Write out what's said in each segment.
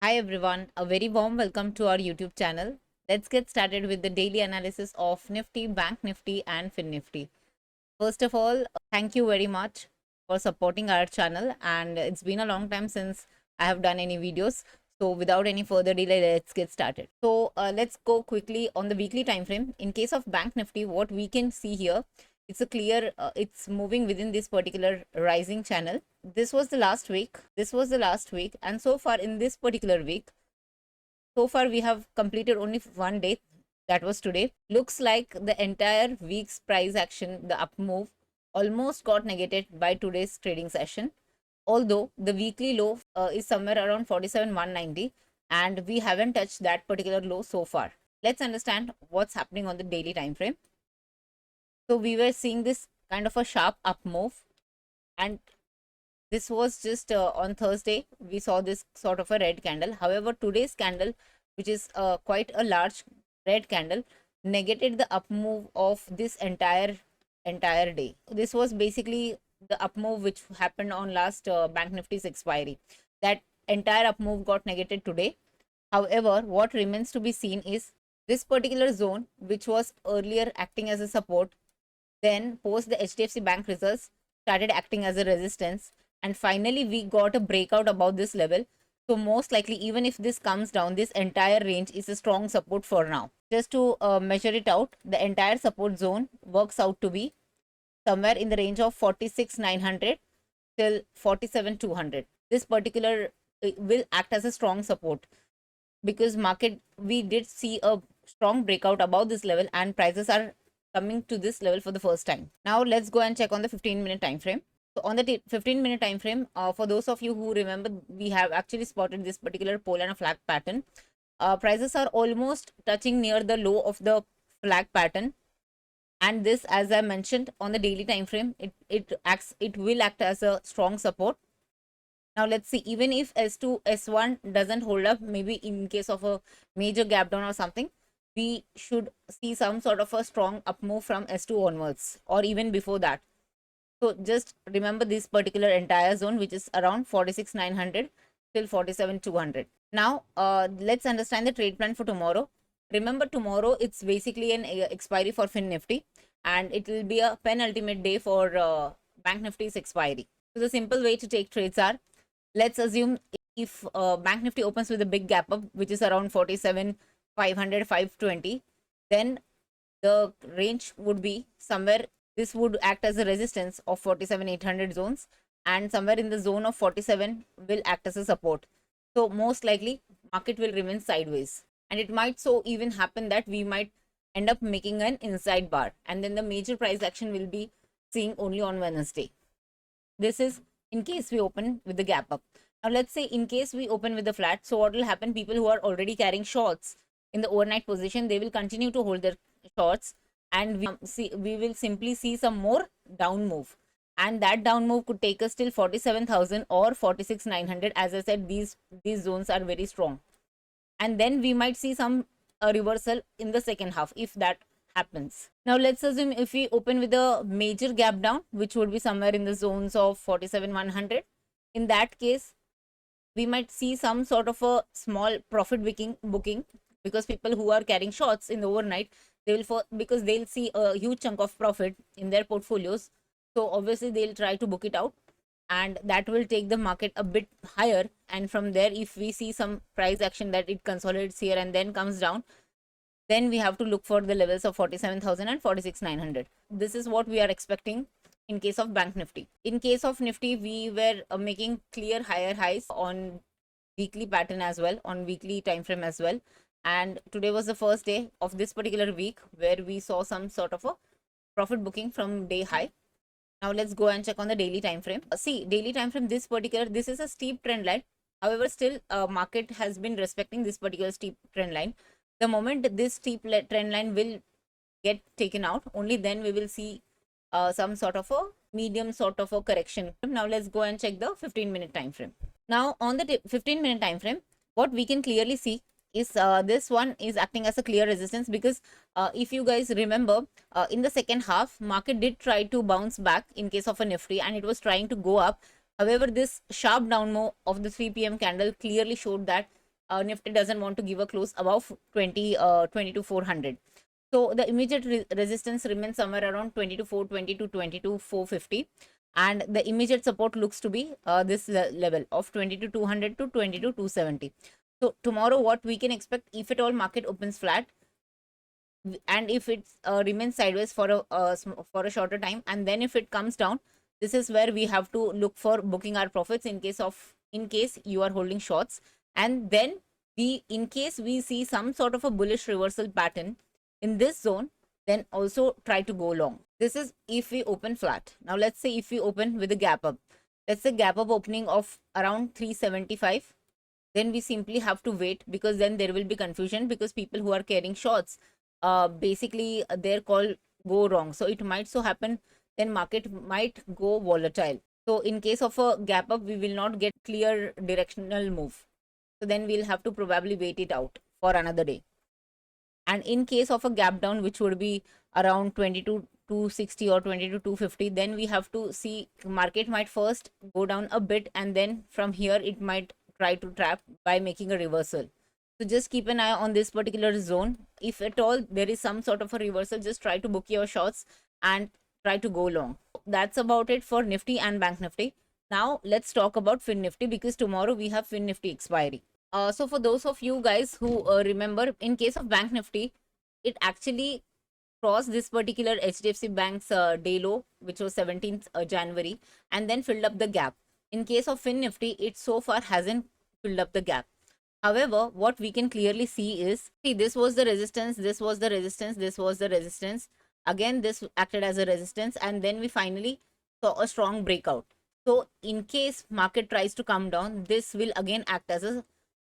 Hi everyone, a very warm welcome to our YouTube channel. Let's get started with the daily analysis of Nifty, Banknifty and Finnifty. First of all, thank you very much for supporting our channel, and it's been a long time since I have done any videos. So without any further delay, let's get started. So let's go quickly on the weekly time frame. In case of Banknifty, what we can see here, it's a clear, it's moving within this particular rising channel. This was the last week, and so far in this particular week, so far we have completed only one day, that was today. Looks like the entire week's price action, the up move, almost got negated by today's trading session, although the weekly low is somewhere around 47,190, and we haven't touched that particular low so far. Let's understand what's happening on the daily time frame. So we were seeing this kind of a sharp up move, and this was just on Thursday. We saw this sort of a red candle. However, today's candle, which is quite a large red candle, negated the up move of this entire day. This was basically the up move which happened on last Bank Nifty's expiry. That entire up move got negated today. However, what remains to be seen is this particular zone, which was earlier acting as a support, then post the HDFC Bank results started acting as a resistance, and finally we got a breakout above this level. So most likely, even if this comes down, this entire range is a strong support for now. Just to measure it out, the entire support zone works out to be somewhere in the range of 46,900 till 47,200. This particular will act as a strong support, because market, we did see a strong breakout above this level, and prices are coming to this level for the first time. Now let's go and check on the 15-minute time frame. So on the 15-minute time frame, for those of you who remember, we have actually spotted this particular pole and a flag pattern. Prices are almost touching near the low of the flag pattern, and this, as I mentioned, on the daily time frame, it will act as a strong support. Now let's see, even if S2 S1 doesn't hold up, maybe in case of a major gap down or something, we should see some sort of a strong up move from S2 onwards, or even before that. So just remember this particular entire zone, which is around 46,900 till 47,200. Now let's understand the trade plan for tomorrow. Remember, tomorrow it's basically an expiry for Finnifty, and it will be a penultimate day for Bank Nifty's expiry. So the simple way to take trades are, let's assume if Bank Nifty opens with a big gap up, which is around 47,500, 520, then the range would be somewhere, this would act as a resistance of 47,800 zones, and somewhere in the zone of 47 will act as a support. So most likely market will remain sideways, and it might so even happen that we might end up making an inside bar, and then the major price action will be seeing only on Wednesday. This is in case we open with the gap up. Now let's say in case we open with the flat, so what will happen, people who are already carrying shorts in the overnight position, they will continue to hold their shorts, and we will simply see some more down move, and that down move could take us till 47,000 or 46,900. As I said, these zones are very strong, and then we might see some reversal in the second half if that happens. Now let's assume if we open with a major gap down, which would be somewhere in the zones of 47,100, in that case we might see some sort of a small profit booking, because people who are carrying shorts in the overnight, they will, because they'll see a huge chunk of profit in their portfolios, so obviously they'll try to book it out, and that will take the market a bit higher. And from there, if we see some price action that it consolidates here and then comes down, then we have to look for the levels of 47,000 and 46,900. This is what we are expecting in case of Bank Nifty. In case of Nifty, we were making clear higher highs on weekly pattern as well, on weekly time frame as well, and today was the first day of this particular week where we saw some sort of a profit booking from day high. Now let's go and check on the daily time frame. See, daily time frame, this is a steep trend line. However, still market has been respecting this particular steep trend line. The moment this steep trend line will get taken out, only then we will see some sort of a medium sort of a correction. Now let's go and check the 15-minute time frame. Now on the 15-minute time frame, what we can clearly see is this one is acting as a clear resistance, because if you guys remember, in the second half, market did try to bounce back in case of a Nifty, and it was trying to go up. However, this sharp down move of the 3 p.m. candle clearly showed that Nifty doesn't want to give a close above 22,400. So the immediate resistance remains somewhere around 22,420 to 22,450, and the immediate support looks to be this level of 22,200 to 22,270. So tomorrow, what we can expect, if at all market opens flat, and if it remains sideways for a shorter time, and then if it comes down, this is where we have to look for booking our profits in case you are holding shorts. And then in case we see some sort of a bullish reversal pattern in this zone, then also try to go long. This is if we open flat. Now let's say if we open with a gap up, let's say gap up opening of around 375, then we simply have to wait, because then there will be confusion, because people who are carrying shorts, basically their call go wrong. So it might so happen then market might go volatile. So in case of a gap up, we will not get clear directional move. So then we'll have to probably wait it out for another day. And in case of a gap down, which would be around 22,260 or 22,250, then we have to see market might first go down a bit, and then from here it might try to trap by making a reversal. So just keep an eye on this particular zone. If at all there is some sort of a reversal, just try to book your shots and try to go long. That's about it for Nifty and Banknifty. Now let's talk about Finnifty, because tomorrow we have Finnifty expiry. So for those of you guys who remember, in case of Banknifty, it actually crossed this particular HDFC Bank's day low, which was 17th January, and then filled up the gap. In case of Finnifty, it so far hasn't filled up the gap. However, what we can clearly see is, see, this was the resistance, this was the resistance, this was the resistance. Again, this acted as a resistance, and then we finally saw a strong breakout. So in case market tries to come down, this will again act as a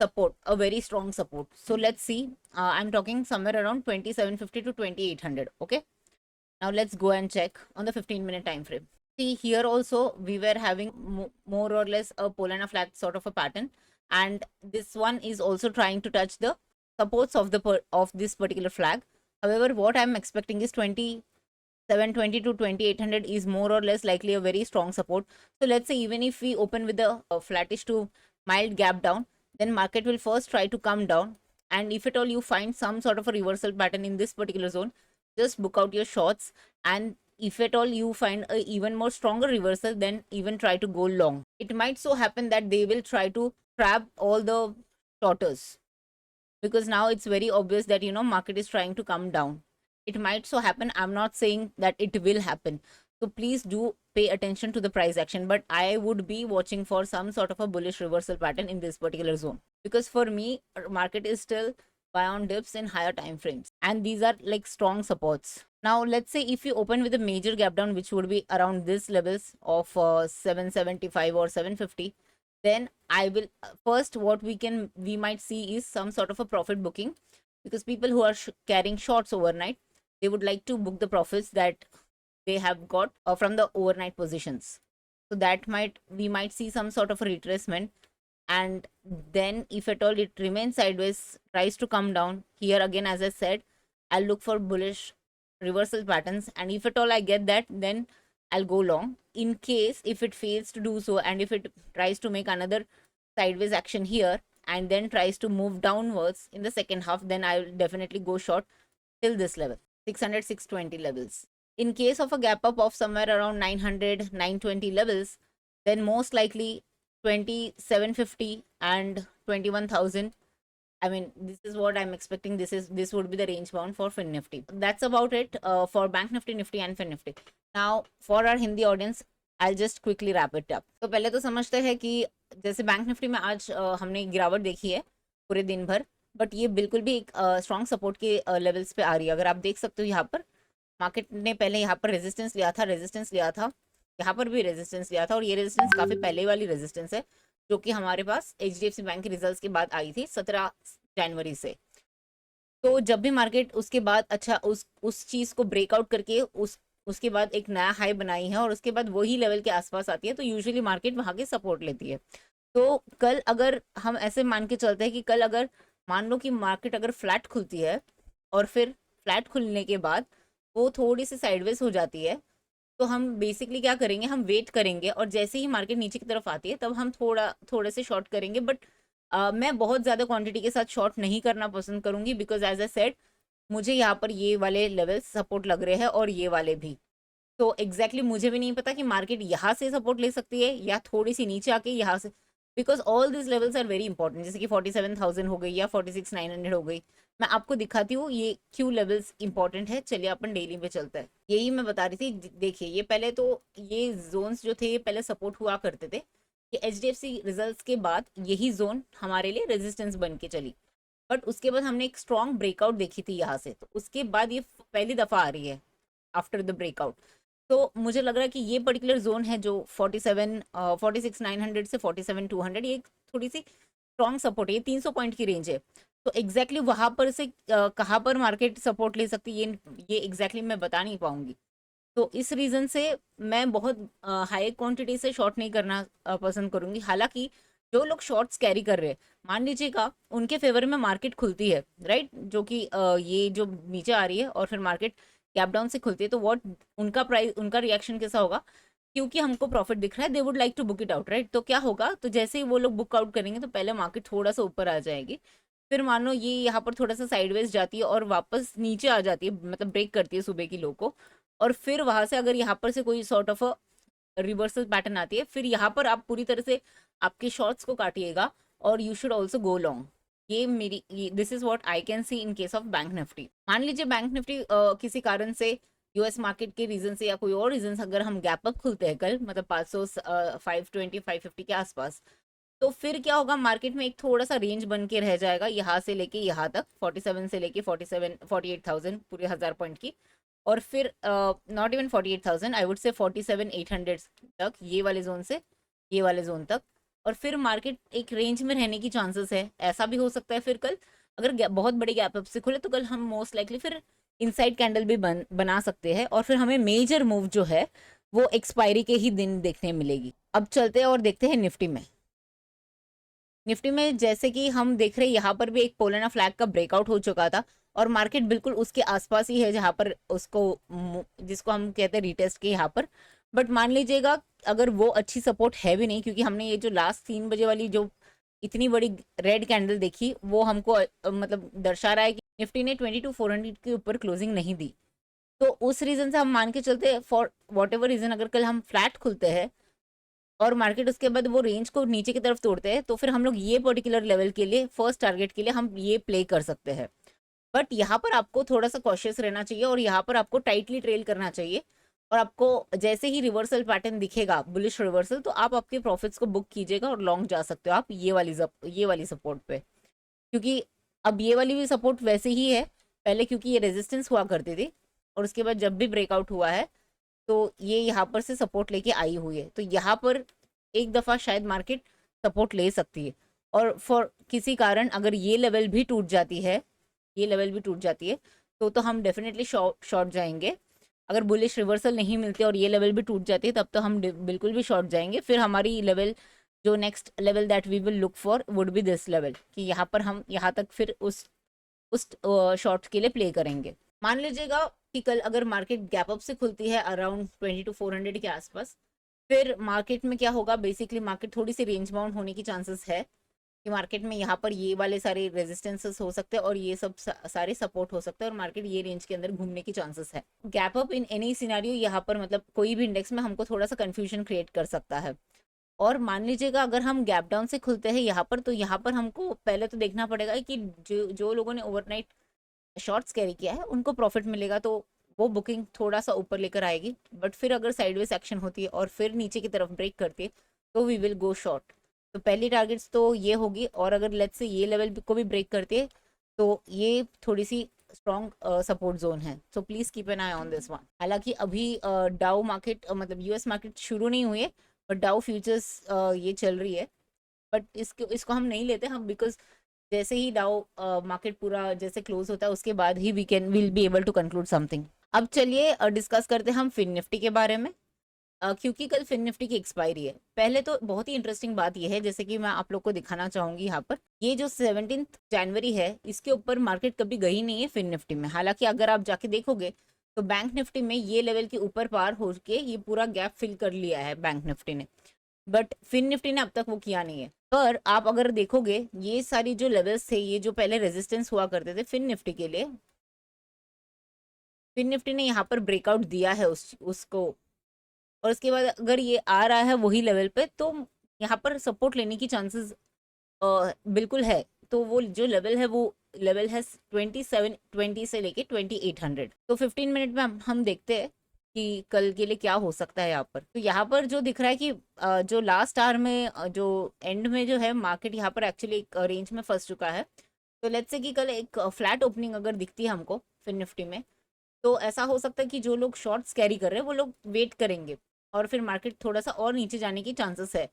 support, a very strong support. So let's see, I'm talking somewhere around 2750 to 2800. Okay, now let's go and check on the 15-minute time frame. See, here also we were having more or less a pole and a flat sort of a pattern, and this one is also trying to touch the supports of this particular flag. However, what I'm expecting is 2720 to 2800 is more or less likely a very strong support. So let's say even if we open with a flattish to mild gap down, then market will first try to come down, and if at all you find some sort of a reversal pattern in this particular zone, just book out your shorts. And if at all you find a even more stronger reversal, then even try to go long. It might so happen that they will try to trap all the shorters, because now it's very obvious that market is trying to come down. It might so happen, I'm not saying that it will happen, so please do pay attention to the price action, but I would be watching for some sort of a bullish reversal pattern in this particular zone, because for me market is still buy on dips in higher time frames, and these are like strong supports. Now let's say if you open with a major gap down, which would be around this levels of 775 or 750, then I will first, what we might see is some sort of a profit booking, because people who are carrying shorts overnight, they would like to book the profits that they have got from the overnight positions. So that we might see some sort of a retracement, and then if at all it remains sideways, tries to come down here again, as I said, I'll look for bullish reversal patterns, and if at all I get that, then I'll go long. In case if it fails to do so, and if it tries to make another sideways action here and then tries to move downwards in the second half, then I will definitely go short till this level, 600 620 levels. In case of a gap up of somewhere around 900 920 levels, then most likely 2750 and 21,000. I mean, this is what I'm expecting. This would be the range bound for Finnifty. That's about it for Banknifty, Nifty and Finnifty. Now for our Hindi audience, I'll just quickly wrap it up. तो पहले तो समझते हैं कि जैसे bank Nifty में आज हमने गिरावट देखी है पूरे दिन भर, बट ये बिल्कुल भी एक स्ट्रॉन्ग सपोर्ट के लेवल्स पे आ रही है. अगर आप देख सकते हो, यहाँ पर मार्केट ने पहले यहाँ पर रेजिस्टेंस लिया था, यहाँ पर भी रेजिस्टेंस लिया था, और ये रेजिस्टेंस काफी पहले वाली रेजिस्टेंस है, जो कि हमारे पास HDFC बैंक के रिजल्ट्स के बाद आई थी 17 जनवरी से. तो जब भी मार्केट उसके बाद अच्छा उस चीज को ब्रेकआउट करके उसके बाद एक नया हाई बनाई है, और उसके बाद वही लेवल के आसपास आती है, तो यूजुअली मार्केट वहां के सपोर्ट लेती है. तो कल अगर हम ऐसे मान के चलते हैं कि कल अगर मान लो कि मार्केट अगर फ्लैट खुलती है, और फिर फ्लैट खुलने के बाद वो थोड़ी सी साइडवेज हो जाती है, तो हम बेसिकली क्या करेंगे, हम वेट करेंगे, और जैसे ही मार्केट नीचे की तरफ आती है तब हम थोड़े से शॉर्ट करेंगे, बट मैं बहुत ज़्यादा क्वांटिटी के साथ शॉर्ट नहीं करना पसंद करूंगी, बिकॉज एज अ सेड मुझे यहाँ पर ये वाले लेवल सपोर्ट लग रहे हैं और ये वाले भी। तो एग्जैक्टली मुझे भी नहीं पता कि मार्केट यहाँ से सपोर्ट ले सकती है या थोड़ी सी नीचे आके यहाँ से, because all this levels are very important, जैसे कि 47,000 हो गई या 46,900 हो गई। मैं आपको दिखाती हूँ ये क्यों लेवल्स इंपॉर्टेंट है। चलिए अपन डेली पे चलते हैं। यही मैं बता रही थी, देखिए ये पहले तो ये जोन्स जो थे ये पहले सपोर्ट हुआ करते थे। ये HDFC रिजल्ट्स के बाद यही जोन हमारे लिए रेजिस्टेंस बन के चली, बट उसके बाद हमने एक स्ट्रॉन्ग ब्रेकआउट देखी थी यहाँ से, तो उसके बाद ये पहली दफा आ रही है आफ्टर द ब्रेकआउट। तो मुझे लग रहा है कि ये पर्टिकुलर जोन है जो 46,900 से 47,200, ये थोड़ी सी स्ट्रॉन्ग सपोर्ट है, ये 300 पॉइंट की रेंज है। तो एग्जैक्टली वहां पर से कहाँ पर मार्केट सपोर्ट ले सकती है ये एग्जैक्टली मैं बता नहीं पाऊंगी। तो इस रीजन से मैं बहुत हाई क्वांटिटी से शॉर्ट नहीं करना पसंद करूंगी। हालांकि जो लोग शॉर्ट्स कैरी कर रहे हैं, मान लीजिएगा उनके फेवर में मार्केट खुलती है, राइट, जो कि ये जो नीचे आ रही है और फिर मार्केट गैप डाउन से खुलती है, तो व्हाट उनका प्राइस, उनका रिएक्शन कैसा होगा? क्योंकि हमको प्रॉफिट दिख रहा है, they would like to book it out, right. तो क्या होगा, तो जैसे ही वो लोग बुक आउट करेंगे तो पहले मार्केट थोड़ा सा ऊपर आ जाएगी, फिर मानो ये यहाँ पर थोड़ा सा साइडवेज जाती है और वापस नीचे आ जाती है, मतलब ब्रेक करती है सुबह की लो को, और फिर वहां से अगर यहाँ पर से कोई सॉर्ट ऑफ रिवर्सल पैटर्न आती है, फिर यहाँ पर आप पूरी तरह से आपके शॉर्ट्स को काटिएगा और you should also go long. ये मेरी, this is what I can see in case of bank Nifty. मान लीजिए बैंक निफ्टी किसी कारण से यूएस मार्केट के रीजन से या कोई और रीजन से अगर हम गैप अप खुलते हैं कल, मतलब 500 520 550 के आसपास, तो फिर क्या होगा, मार्केट में एक थोड़ा सा रेंज बन के रह जाएगा यहाँ से लेके यहाँ तक, 47 से लेके 48,000, पूरे 1000 पॉइंट की। और फिर not even 48,000, I would say 47,800 तक, ये वाले जोन से ये वाले जोन तक। और फिर मार्केट एक रेंज में रहने की चांसेस है। ऐसा भी हो सकता है फिर कल अगर बहुत बड़े गैप अप से खुले तो कल हम मोस्ट लाइकली फिर इनसाइड कैंडल भी बना सकते हैं, और फिर हमें मेजर मूव जो है वो एक्सपायरी के ही दिन देखने मिलेगी। अब चलते हैं और देखते हैं निफ्टी में। निफ्टी में जैसे कि हम देख रहे हैं यहाँ पर भी एक पोलैंड फ्लैग का ब्रेकआउट हो चुका था और मार्केट बिल्कुल उसके आसपास ही है जहाँ पर उसको, जिसको हम कहते हैं रीटेस्ट के यहाँ पर। बट मान लीजिएगा अगर वो अच्छी सपोर्ट है भी नहीं, क्योंकि हमने ये जो लास्ट 3 बजे वाली जो इतनी बड़ी रेड कैंडल देखी वो हमको मतलब दर्शा रहा है कि निफ्टी ने 22,400 के ऊपर क्लोजिंग नहीं दी। तो उस रीजन से हम मान के चलते, फॉर वॉट एवर रीजन, अगर कल हम फ्लैट खुलते हैं और मार्केट उसके बाद वो रेंज को नीचे की तरफ तोड़ते हैं, तो फिर हम लोग ये पर्टिकुलर लेवल के लिए, फर्स्ट टारगेट के लिए हम ये प्ले कर सकते हैं। बट यहाँ पर आपको थोड़ा सा कॉशियस रहना चाहिए और यहाँ पर आपको टाइटली ट्रेल करना चाहिए। और आपको जैसे ही रिवर्सल पैटर्न दिखेगा, बुलिश रिवर्सल, तो आप आपके प्रॉफिट्स को बुक कीजिएगा और लॉन्ग जा सकते हो आप ये वाली सपोर्ट पे। क्योंकि अब ये वाली भी सपोर्ट वैसे ही है पहले, क्योंकि ये रेजिस्टेंस हुआ करती थी और उसके बाद जब भी ब्रेकआउट हुआ है तो ये यहाँ पर से सपोर्ट लेके आई हुई है। तो यहाँ पर एक दफ़ा शायद मार्केट सपोर्ट ले सकती है, और फॉर किसी कारण अगर ये लेवल भी टूट जाती है, ये लेवल भी टूट जाती है, तो हम डेफिनेटली शॉर्ट जाएंगे। अगर बुलिश रिवर्सल नहीं मिलती और ये लेवल भी टूट जाती है तब तो हम बिल्कुल भी शॉर्ट जाएंगे। फिर हमारी लेवल, जो next level that we will look for would be this level, कि यहाँ पर हम यहाँ तक फिर उस शॉर्ट के लिए प्ले करेंगे। मान लीजिएगा कि कल अगर मार्केट गैप अप से खुलती है अराउंड 22,400 के आसपास, फिर मार्केट में क्या होगा, बेसिकली मार्केट थोड़ी सी रेंज बाउंड होने की चांसेस है कि मार्केट में यहाँ पर ये वाले सारे रेजिस्टेंसेस हो सकते हैं और ये सब सारे सपोर्ट हो सकते हैं और मार्केट ये रेंज के अंदर घूमने की चांसेस है। Gap up in any scenario यहाँ पर, मतलब कोई भी इंडेक्स में हमको थोड़ा सा कंफ्यूजन क्रिएट कर सकता है। और मान लीजिएगा अगर हम गैप डाउन से खुलते हैं यहाँ पर, तो यहाँ पर हमको पहले तो देखना पड़ेगा कि जो लोगों ने ओवरनाइट शॉर्ट्स कैरी किया है उनको प्रॉफिट मिलेगा, तो वो बुकिंग थोड़ा सा ऊपर लेकर आएगी। बट फिर अगर साइडवेज एक्शन होती है और फिर नीचे की तरफ ब्रेक करती है तो वी विल गो शॉर्ट। तो पहली टारगेट्स तो ये होगी, और अगर लेट्स से ये लेवल को भी ब्रेक करती है तो ये थोड़ी सी स्ट्रॉन्ग सपोर्ट जोन है। So please keep an I on this one. हालांकि अभी डाउ मार्केट, मतलब यूएस मार्केट शुरू नहीं हुई है, बट डाउ फ्यूचर्स ये चल रही है। बट इसको हम नहीं लेते हम, बिकॉज जैसे ही डाउ मार्केट पूरा जैसे क्लोज होता है उसके बाद ही will be able to conclude something. अब चलिए डिस्कस करते हैं हम फिन निफ्टी के बारे में, क्योंकि कल फिन निफ्टी की एक्सपायरी है। पहले तो बहुत ही इंटरेस्टिंग बात यह है, जैसे कि मैं आप लोग को दिखाना चाहूंगी यहाँ पर, ये जो 17 जनवरी है इसके ऊपर मार्केट कभी गई नहीं है फिन निफ्टी में। हालांकि अगर आप जाके देखोगे तो बैंक निफ्टी में ये लेवल के ऊपर पार हो के ये पूरा गैप फिल कर लिया है बैंक निफ्टी ने। बट फिन निफ्टी ने अब तक वो किया नहीं है। पर आप अगर देखोगे ये सारी जो लेवल्स थे, ये जो पहले रेजिस्टेंस हुआ करते थे फिन निफ्टी के लिए, फिन निफ्टी ने यहाँ पर ब्रेकआउट दिया है उसको, और उसके बाद अगर ये आ रहा है वही लेवल पे, तो यहाँ पर सपोर्ट लेने की चांसेस बिल्कुल है। तो वो जो लेवल है वो लेवल है 2720 से लेके 2800। तो 15 मिनट में हम देखते हैं कि कल के लिए क्या हो सकता है यहाँ पर। तो यहाँ पर जो दिख रहा है कि जो लास्ट आवर में जो एंड में जो है मार्केट यहाँ पर एक्चुअली एक रेंज में फंस चुका है। तो लेट्स से कि कल एक फ्लैट ओपनिंग अगर दिखती है हमको फिन निफ्टी में, तो ऐसा हो सकता है कि जो लोग शॉर्ट्स कैरी कर रहे हैं वो लोग वेट करेंगे और फिर मार्केट थोड़ा सा और नीचे जाने की चांसेस है।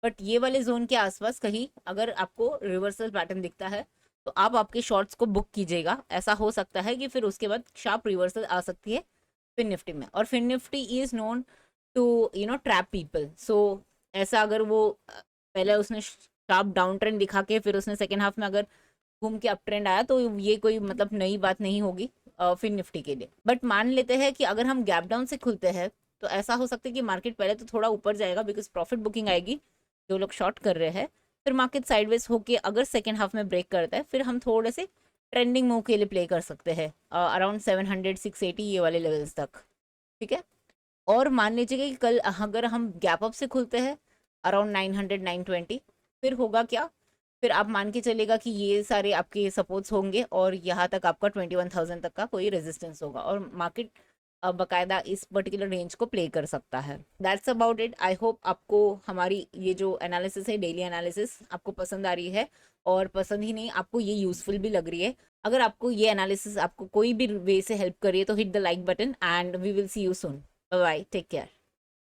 बट ये वाले जोन के आसपास कहीं अगर आपको रिवर्सल पैटर्न दिखता है तो आप आपके शॉर्ट्स को बुक कीजिएगा। ऐसा हो सकता है कि फिर उसके बाद शार्प रिवर्सल आ सकती है फिन निफ्टी में। और fin Nifty is known to trap people. So ऐसा अगर वो पहले उसने शार्प डाउन ट्रेंड दिखा के फिर उसने सेकेंड हाफ में अगर घूम के अप ट्रेंड आया, तो ये कोई मतलब नई बात नहीं होगी फिन निफ्टी के लिए। बट मान लेते हैं कि अगर हम गैप डाउन से खुलते हैं तो ऐसा हो सकता है कि मार्केट पहले तो थोड़ा ऊपर जाएगा बिकॉज प्रॉफिट बुकिंग आएगी जो लोग शॉर्ट कर रहे हैं। फिर मार्केट साइडवेज होके अगर सेकेंड हाफ में ब्रेक करता है फिर हम थोड़े से ट्रेंडिंग मूव के लिए प्ले कर सकते हैं अराउंड 700 680 ये वाले लेवल्स तक। ठीक है। और मान लीजिए कि कल अगर हम गैप अप से खुलते हैं अराउंड 900 920, फिर होगा क्या? फिर आप मान के चलेगा कि ये सारे आपके सपोर्ट्स होंगे और यहाँ तक आपका 21,000 तक का कोई रेजिस्टेंस होगा और मार्केट बकायदा इस पर्टिकुलर रेंज को प्ले कर सकता है। That's about it. I hope आपको हमारी ये जो एनालिसिस है, डेली एनालिसिस, आपको पसंद आ रही है, और पसंद ही नहीं, आपको ये यूजफुल भी लग रही है। अगर आपको ये एनालिसिस आपको कोई भी वे से हेल्प करिए तो hit the like button and we will see you soon. Bye bye, take care.